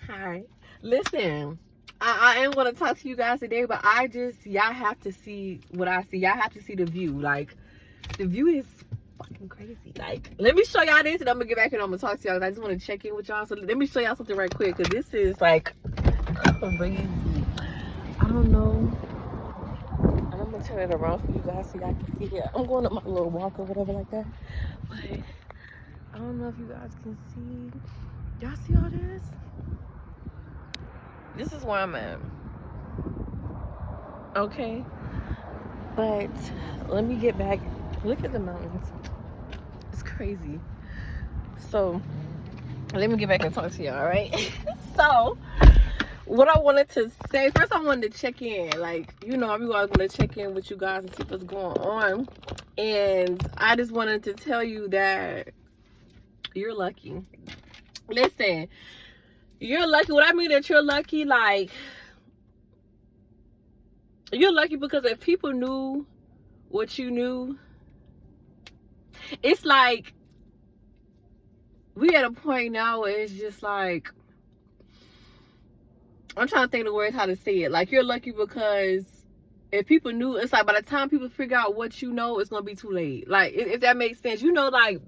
Hi. Listen, I am going to talk to you guys today, but y'all have to see what I see. Y'all have to see the view. Like, the view is fucking crazy. Like, let me show y'all this, and I'm going to get back and I'm going to talk to y'all. I just want to check in with y'all. So let me show y'all something right quick, because this is, like, crazy. I don't know. I'm going to turn it around for you guys so y'all can see it. I'm going up my little walk or whatever like that. But I don't know if you guys can see. Y'all see all this? This is where I'm at. Okay. But let me get back. Look at the mountains. It's crazy. So let me get back and talk to y'all, right? So what I wanted to say, first I wanted to check in. Like, you know, I'm always going to check in with you guys and see what's going on. And I just wanted to tell you that you're lucky. Listen, you're lucky. What I mean that you're lucky, like, you're lucky because if people knew what you knew, it's like we at a point now where it's just like, I'm trying to think of the words how to say it. Like, you're lucky because if people knew, it's like by the time people figure out what you know, it's gonna be too late. Like, if that makes sense, you know, like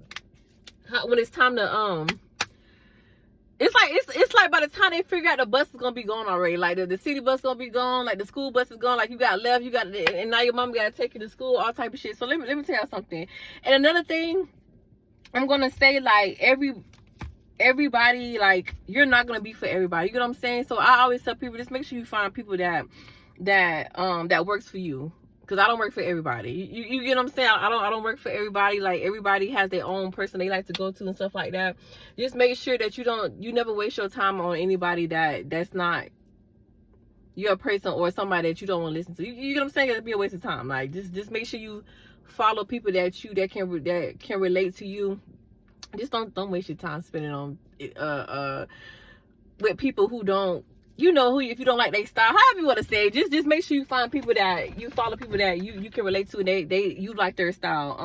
when it's time to it's like by the time they figure out the bus is gonna be gone already. Like the city bus gonna be gone, like the school bus is gone, like you got left, and now your mom gotta take you to school, all type of shit. So let me tell you something. And another thing I'm gonna say, like, everybody, like, you're not gonna be for everybody. You know what I'm saying? So I always tell people, just make sure you find people that works for you. Because I don't work for everybody. You get what I'm saying? I don't work for everybody. Like, everybody has their own person they like to go to and stuff like that. Just make sure that you never waste your time on anybody that's not your person or somebody that you don't want to listen to. You get what I'm saying? It'll be a waste of time. Like, just make sure you follow people that can relate to you. Just don't waste your time spending on with people who don't, you know, who, if you don't like their style, however you want to say, just make sure you find people that you follow, people that you can relate to, and you like their style,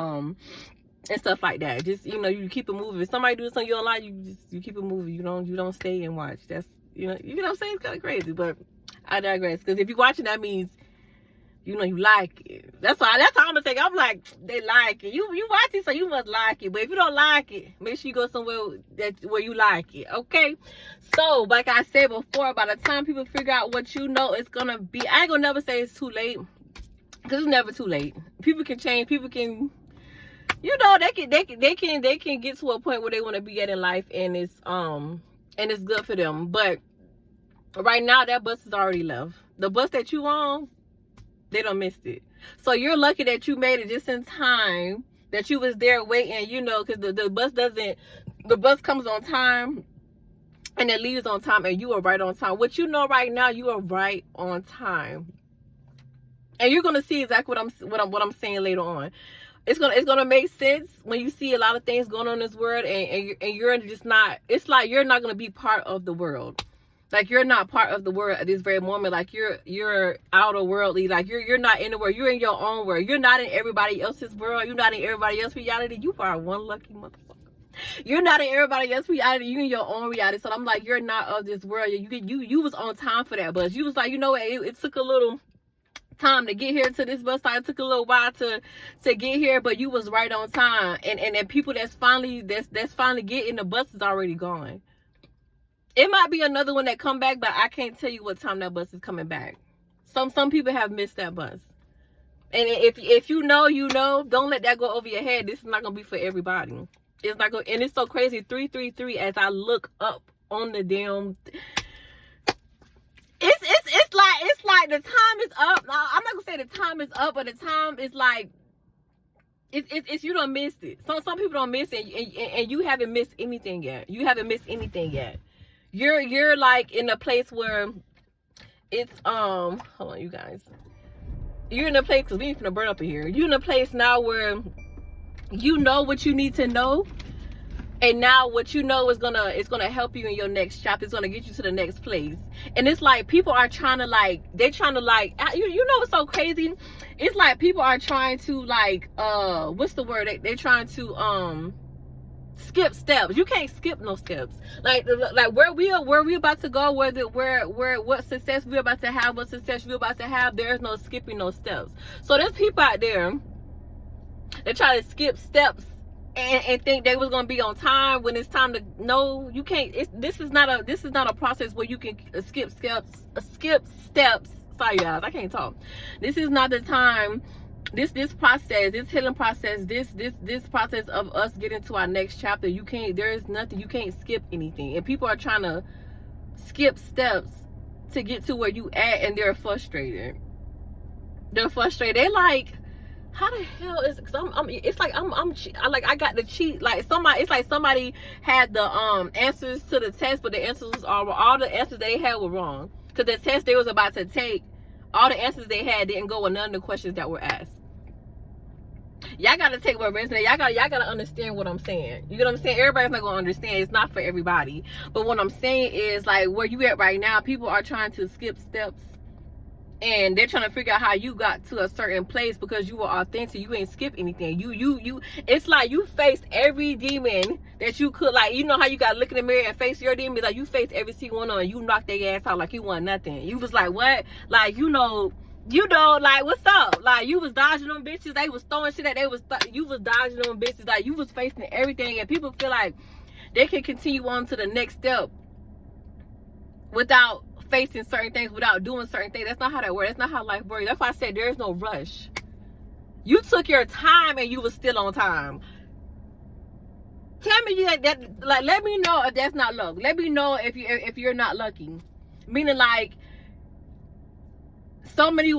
and stuff like that. Just, you know, you keep it moving. If somebody doing something you don't like, you keep it moving. You don't stay and watch. That's, you know what I'm saying? It's kind of crazy, but I digress. Because if you're watching, that means, you know, you like it. That's how I'm gonna think. I'm like, they like it. You watch it, so you must like it. But if you don't like it, make sure you go somewhere where you like it. Okay. So, like I said before, by the time people figure out what you know, it's gonna be. I ain't gonna never say it's too late, because it's never too late. People can change. People can, you know, they can get to a point where they want to be at in life, and it's good for them. But right now, that bus is already left. The bus that you on, they don't missed it. So you're lucky that you made it just in time, that you was there waiting, you know, because the bus comes on time and it leaves on time, and you are right on time. What you know right now, you are right on time. And you're gonna see exactly what I'm saying later on. It's gonna make sense when you see a lot of things going on in this world, and you're just not, it's like you're not gonna be part of the world. Like, you're not part of the world at this very moment. Like, you're outer worldly. Like, you're not in the world. You're in your own world. You're not in everybody else's world. You're not in everybody else's reality. You are one lucky motherfucker. You're not in everybody else's reality. You in your own reality. So I'm like, you're not of this world. You was on time for that bus. You was like, you know what? It took a little time to get here to this bus stop. It took a little while to get here, but you was right on time. And people that's finally getting, the bus is already gone. It might be another one that come back, but I can't tell you what time that bus is coming back. Some people have missed that bus. And if you know, you know, don't let that go over your head. This is not gonna be for everybody. It's not gonna, and it's so crazy. 333, as I look up on the damn, it's like the time is up. Now, I'm not gonna say the time is up, but the time is like, it's you don't miss it. Some people don't miss it, and you haven't missed anything yet. You haven't missed anything yet. You're like in a place where it's hold on, you guys. You're in a place, because we ain't finna burn up in here. You're in a place now where you know what you need to know, and now what you know is gonna help you in your next chapter. It's gonna get you to the next place. And it's like people are trying to, like, you know what's so crazy? It's like people are trying to, like, what's the word? They're trying to skip steps. You can't skip no steps. Like where we about to go, what success we're about to have, what success we're about to have, there's no skipping no steps. So there's people out there that try to skip steps and think they was gonna be on time when it's time to. No, you can't. This is not a process where you can skip steps. Sorry guys, I can't talk. This is not the time. This process, this healing process, this process of us getting to our next chapter, you can't, there is nothing, you can't skip anything. And people are trying to skip steps to get to where you at, and they're frustrated. They like, how the hell is, cause it's like I got the cheat, like somebody, it's like somebody had the answers to the test, but the answers all the answers they had were wrong. Cause the test they was about to take, all the answers they had didn't go with none of the questions that were asked. Y'all gotta take what resonates. Y'all gotta understand what I'm saying. You get what I'm saying? Everybody's not gonna understand. It's not for everybody. But what I'm saying is, like, where you at right now, people are trying to skip steps, and they're trying to figure out how you got to a certain place because you were authentic. You ain't skip anything. You it's like you faced every demon that you could. Like, you know how you gotta look in the mirror and face your demons? Like, you faced every single one of them. You knocked their ass out like you want nothing. You was like, what? Like, you know, like, what's up? Like, you was dodging them bitches. They was throwing shit at, you was dodging them bitches. Like, you was facing everything, and people feel like they can continue on to the next step without facing certain things, without doing certain things. That's not how that works. That's not how life works. That's why I said there is no rush. You took your time and you was still on time. Tell me that like, let me know if that's not luck. Let me know if you're not lucky. Meaning, like, so many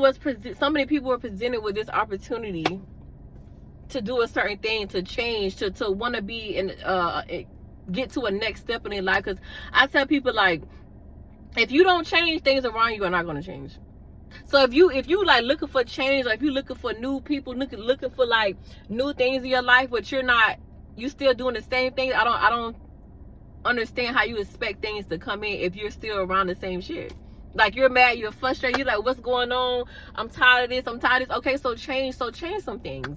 people were presented with this opportunity to do a certain thing, to change, to want to be in get to a next step in their life. Because I tell people, like, if you don't change, things around you are not going to change. So if you like looking for change, or if you looking for new people, looking for like new things in your life, but you still doing the same thing, I don't understand how you expect things to come in if you're still around the same shit. Like, you're mad, you're frustrated, you're like, what's going on? I'm tired of this, Okay, so change some things.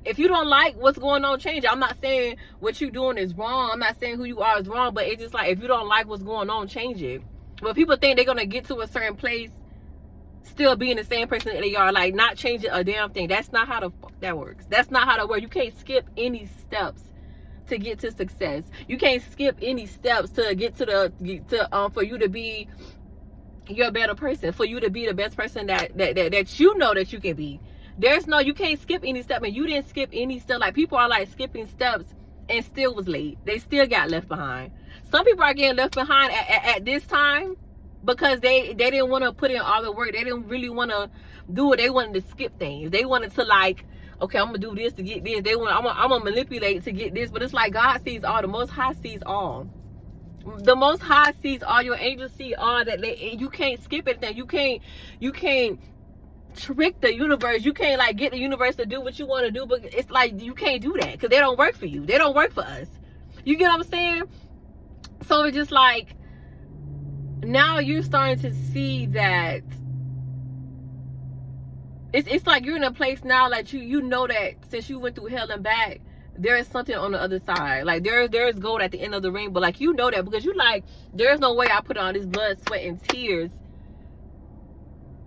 If you don't like what's going on, change it. I'm not saying what you're doing is wrong. I'm not saying who you are is wrong, but it's just like, if you don't like what's going on, change it. But people think they're gonna get to a certain place still being the same person that they are, like, not changing a damn thing. That's not how that works. That's not how that works. You can't skip any steps to get to success. You can't skip any steps to get for you to be your better person, for you to be the best person that you know that you can be. You can't skip any step, and you didn't skip any step. Like, people are like skipping steps and still was late. They still got left behind. Some people are getting left behind at this time because they didn't want to put in all the work. They didn't really want to do it. They wanted to skip things. They wanted to, like, okay, I'm gonna do this to get this. I'm gonna manipulate to get this. But it's like, God sees all. The Most High sees all. The Most High sees all. Your angels see all. That you can't skip anything. You can't trick the universe. You can't, like, get the universe to do what you want to do. But it's like, you can't do that because they don't work for you. They don't work for us. You get what I'm saying? So it's just like, now you're starting to see that it's like you're in a place now, like, you know that since you went through hell and back, there is something on the other side. Like, there's gold at the end of the rainbow. Like, you know that because you like, there's no way I put on this blood, sweat, and tears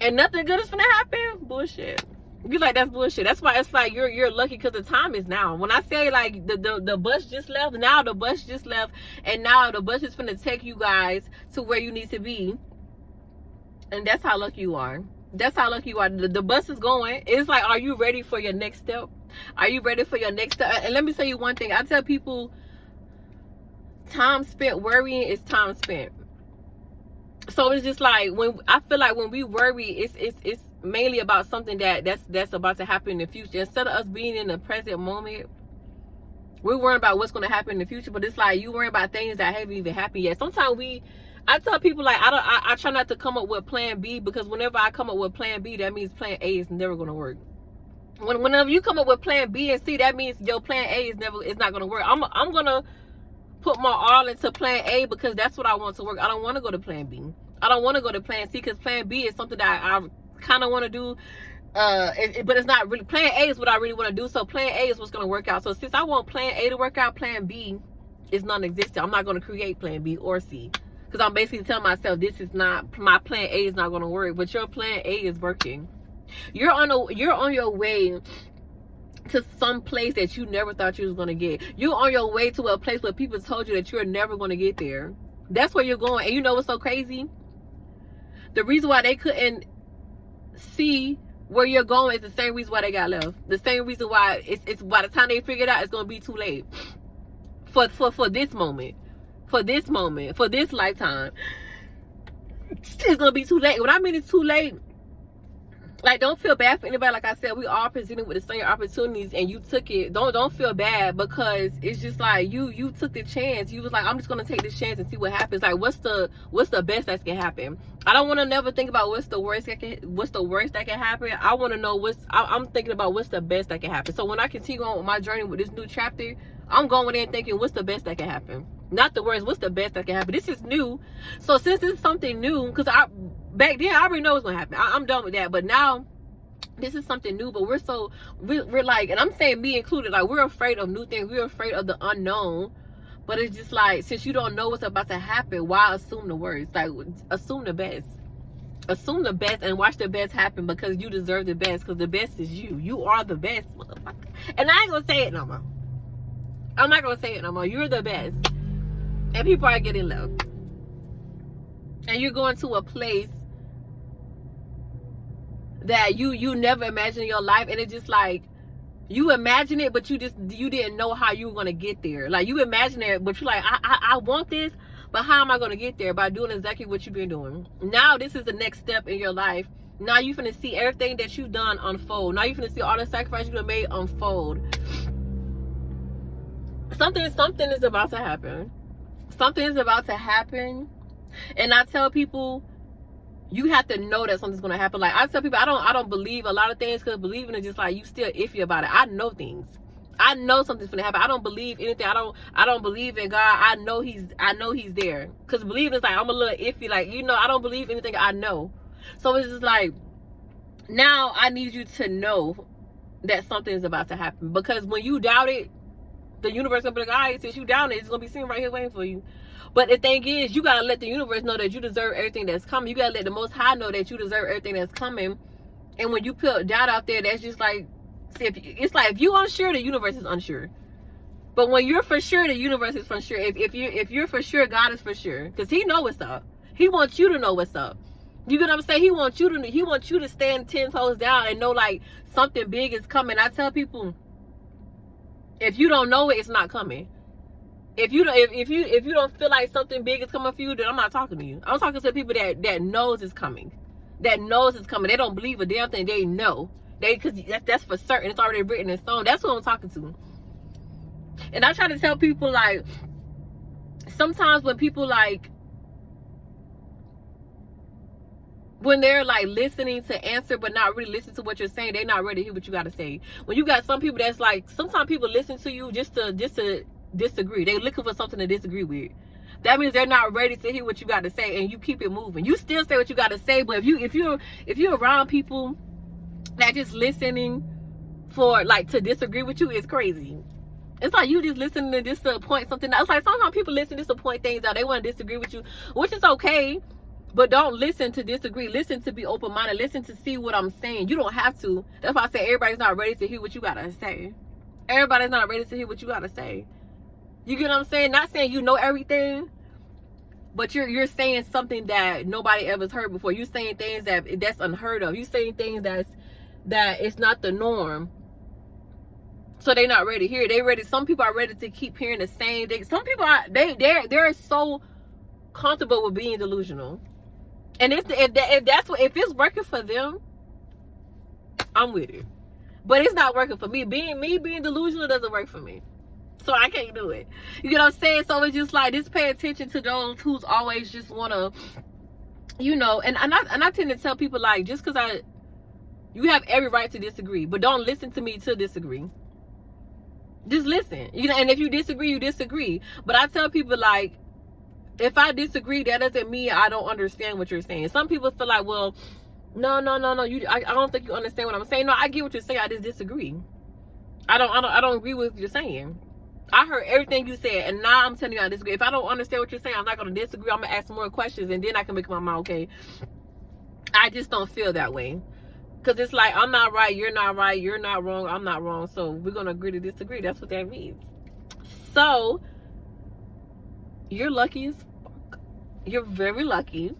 and nothing good is gonna happen. Bullshit. You like, that's bullshit. That's why it's like you're lucky because the time is now. When I say, like, the bus just left, now the bus just left, and now the bus is gonna take you guys to where you need to be, and that's how lucky you are. That's how lucky you are. The bus is going. It's like, are you ready for your next step? Are you ready for your next step? And let me tell you one thing. I tell people, time spent worrying is time spent. So it's just like, when I feel like when we worry, it's mainly about something that's about to happen in the future. Instead of us being in the present moment, we're worrying about what's going to happen in the future. But it's like, you worry about things that haven't even happened yet. Sometimes I tell people, like, I try not to come up with plan B, because whenever I come up with plan B, that means plan A is never going to work. Whenever you come up with plan B and C, that means your plan A is not going to work. I'm going to put my all into plan A because that's what I want to work. I don't want to go to plan B. I don't want to go to plan C because plan B is something that I kind of want to do, but it's not really. Plan A is what I really want to do, so plan A is what's going to work out. So since I want plan A to work out, plan B It's non-existent. I'm not going to create plan B or C. Because I'm basically telling myself this is not, my plan A is not going to work. But your plan A is working. You're on your way to some place that you never thought you was going to get. You're on your way to a place where people told you that you're never going to get there. That's where you're going. And you know what's so crazy? The reason why they couldn't see where you're going is the same reason why they got left. The same reason why it's by the time they figure it out, it's going to be too late. For this moment. For this moment. For this lifetime. It's going to be too late. When I mean it's too late, like, don't feel bad for anybody. Like I said, we all presented with the same opportunities and you took it. Don't feel bad, because it's just like you took the chance. You was like, I'm just gonna take this chance and see what happens. Like, what's the best that can happen? I don't want to never think about what's the worst that can happen. I want to know I'm thinking about what's the best that can happen. So when I continue on with my journey with this new chapter, I'm going in thinking, what's the best that can happen? Not the worst, what's the best that can happen? This is new. So since this is something new, because back then I already know what's gonna happen. I'm done with that. But now this is something new. But we're like, and I'm saying me included, like, we're afraid of new things. We're afraid of the unknown. But it's just like, since you don't know what's about to happen, why assume the worst? Like, assume the best. Assume the best and watch the best happen, because you deserve the best. Because the best is you. You are the best, motherfucker. And I ain't gonna say it no more. I'm not gonna say it no more. You're the best. And people are getting love. And you're going to a place that you never imagined in your life. And it's just like, you imagine it, but you didn't know how you were going to get there. Like, you imagine it, but you're like, I want this, but how am I going to get there? By doing exactly what you've been doing. Now this is the next step in your life. Now you're finna see everything that you've done unfold. Now you're finna see all the sacrifices you've made unfold. Something is about to happen. Something is about to happen. And I tell people, you have to know that something's gonna happen. Like, I tell people, I don't believe a lot of things, because believing is just like, you still iffy about it. I know things. I know something's gonna happen. I don't believe anything. I don't believe in God. I know he's there. Because believing is like, I'm a little iffy. Like, I don't believe anything I know. So it's just like, now I need you to know that something is about to happen. Because when you doubt it, the universe gonna be like, all right, since you down it, it's gonna be sitting right here waiting for you. But the thing is, you gotta let the universe know that you deserve everything that's coming. You gotta let the Most High know that you deserve everything that's coming. And when you put doubt out there, that's just like, see, it's like, if you're unsure, the universe is unsure. But when you're for sure, the universe is for sure. If you're for sure, God is for sure, because He knows what's up. He wants you to know what's up. You get what I'm saying? He wants you to stand 10 toes down and know, like, something big is coming. I tell people, if you don't know it, it's not coming. If you don't feel like something big is coming for you, then I'm not talking to you. I'm talking to people that knows it's coming. That knows it's coming. They don't believe a damn thing. They know. Because that's for certain. It's already written in stone. That's what I'm talking to. And I try to tell people, like, sometimes when people, like, when they're like listening to answer but not really listening to what you're saying, they're not ready to hear what you got to say. When you got some people that's like, sometimes people listen to you just to disagree. They're looking for something to disagree with. That means they're not ready to hear what you got to say, and you keep it moving. You still say what you got to say, but if you're around people that just listening for, like, to disagree with you, it's crazy. It's like you just listening to just to point something out. It's like sometimes people listen just to point things out. They want to disagree with you, which is okay. But don't listen to disagree. Listen to be open-minded. Listen to see what I'm saying. You don't have to. That's why I say everybody's not ready to hear what you got to say. Everybody's not ready to hear what you got to say. You get what I'm saying? Not saying you know everything, but you're saying something that nobody ever's heard before. You're saying things that's unheard of. You're saying things that it's not the norm. So they're not ready to hear. They ready. Some people are ready to keep hearing the same thing. Some people are they're so comfortable with being delusional. And if it's working for them, I'm with it. But it's not working for me. Being delusional doesn't work for me. So I can't do it. You get what I'm saying? So it's just like, just pay attention to those who's always just wanna, and I tend to tell people, like, just because you have every right to disagree, but don't listen to me to disagree. Just listen. And if you disagree, you disagree. But I tell people, like, if I disagree, that doesn't mean I don't understand what you're saying. Some people feel like, well, no, I don't think you understand what I'm saying. No, I get what you're saying. I just disagree. I don't agree with what you're saying. I heard everything you said, and now I'm telling you I disagree. If I don't understand what you're saying, I'm not going to disagree. I'm going to ask more questions, and then I can make my mind okay. I just don't feel that way. Because it's like, I'm not right, you're not right, you're not wrong, I'm not wrong. So we're going to agree to disagree. That's what that means. So, you're lucky as fuck. You're very lucky.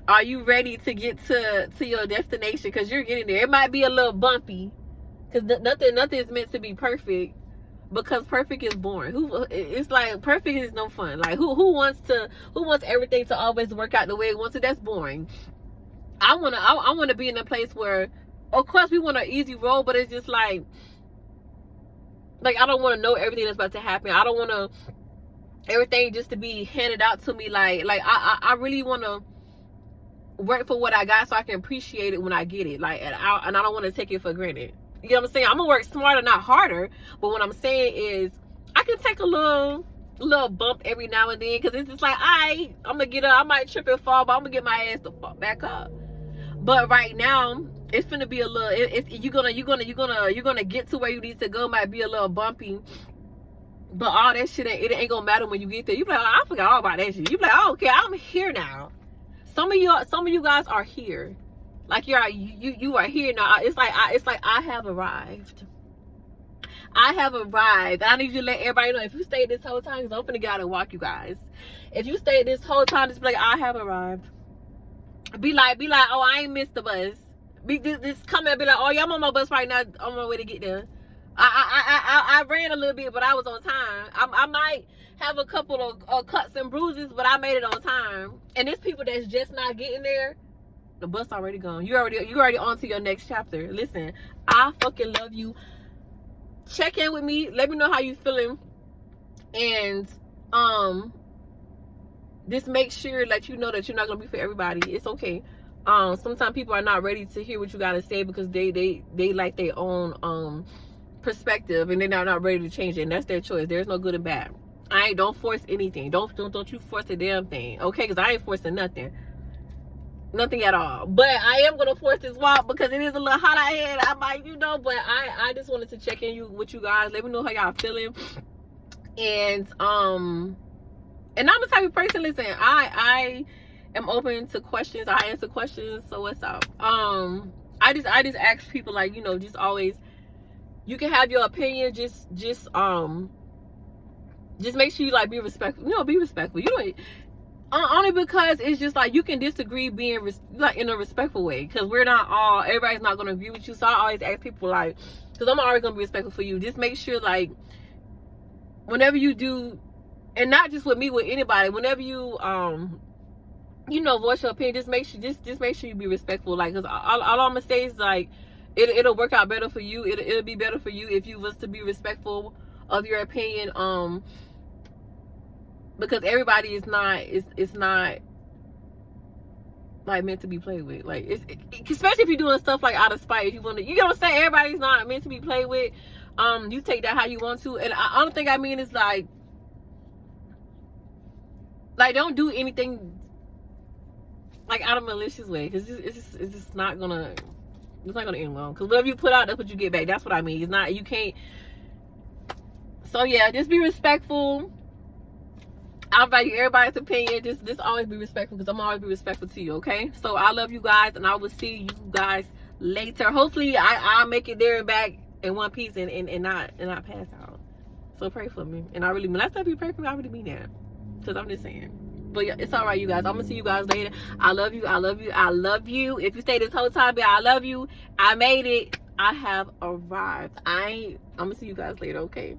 Are you ready to get to your destination? Because you're getting there. It might be a little bumpy. Because nothing is meant to be perfect. Because perfect is boring. It's like perfect is no fun. Like who wants everything to always work out the way it wants to? That's boring. I wanna be in a place where, of course, we want an easy road, but it's just like I don't want to know everything that's about to happen. I don't want to everything just to be handed out to me. Like I really want to work for what I got so I can appreciate it when I get it. Like, and I don't want to take it for granted. You know what I'm saying? I'm gonna work smarter, not harder. But what I'm saying is, I can take a little bump every now and then, because it's just like, I'm gonna get up. I might trip and fall, but I'm gonna get my ass to fall back up. But right now, it's gonna be a little. You're gonna get to where you need to go. Might be a little bumpy, but all that shit ain't gonna matter when you get there. You be like, oh, I forgot all about that shit. You be like, oh, okay, I'm here now. Some of you guys are here. Like you are here now. It's like I have arrived. I have arrived. I need you to let everybody know, if you stayed this whole time, because I'm finna get out and walk you guys. If you stayed this whole time, just be like, I have arrived. Be like, oh, I ain't missed the bus. Just come and be like, oh yeah, I'm on my bus right now, on my way to get there. I ran a little bit, but I was on time. I might have a couple of cuts and bruises, but I made it on time. And there's people that's just not getting there. The bus already gone. You already on to your next chapter. Listen, I fucking love you. Check in with me. Let me know how you feeling. And just make sure that you know that you're not gonna be for everybody. It's okay. Sometimes people are not ready to hear what you gotta say, because they like their own perspective, and they're not ready to change it, and that's their choice. There's no good and bad. Don't force anything. Don't you force a damn thing, okay? Because I ain't forcing nothing at all. But I am gonna force this walk because it is a little hot out here. I might, but I just wanted to check in with you guys. Let me know how y'all feeling. And I'm the type of person, listen, I am open to questions. I answer questions. So what's up? I just ask people, like, just always, you can have your opinion, just make sure you, like, be respectful. Be respectful. Only because it's just like, you can disagree being like in a respectful way, because everybody's not going to agree with you. So I always ask people, like, because I'm always going to be respectful for you, just make sure, like, whenever you do, and not just with me, with anybody, whenever you voice your opinion, just make sure you be respectful. Like, because all I'm gonna say is, like, it'll work out better for you. It'll be better for you if you was to be respectful of your opinion. Because everybody is not like meant to be played with. Like, especially if you're doing stuff like out of spite. If you want to, you know what I'm saying? Everybody's not meant to be played with. You take that how you want to. And I don't think I mean is like don't do anything like out of malicious way, because it's just not gonna end well. Because whatever you put out, that's what you get back. That's what I mean. It's not, you can't. So yeah, just be respectful. I value everybody's opinion. Just always be respectful, because I'm always be respectful to you, okay? So I love you guys, and I will see you guys later. Hopefully I'll make it there and back in one piece and not pass out. So pray for me. And I really, when I tell you pray for me, I really mean that. Because I'm just saying. But yeah, it's alright, you guys. I'm gonna see you guys later. I love you. I love you. I love you. If you stay this whole time, I love you. I made it. I have arrived. I'm gonna see you guys later, okay?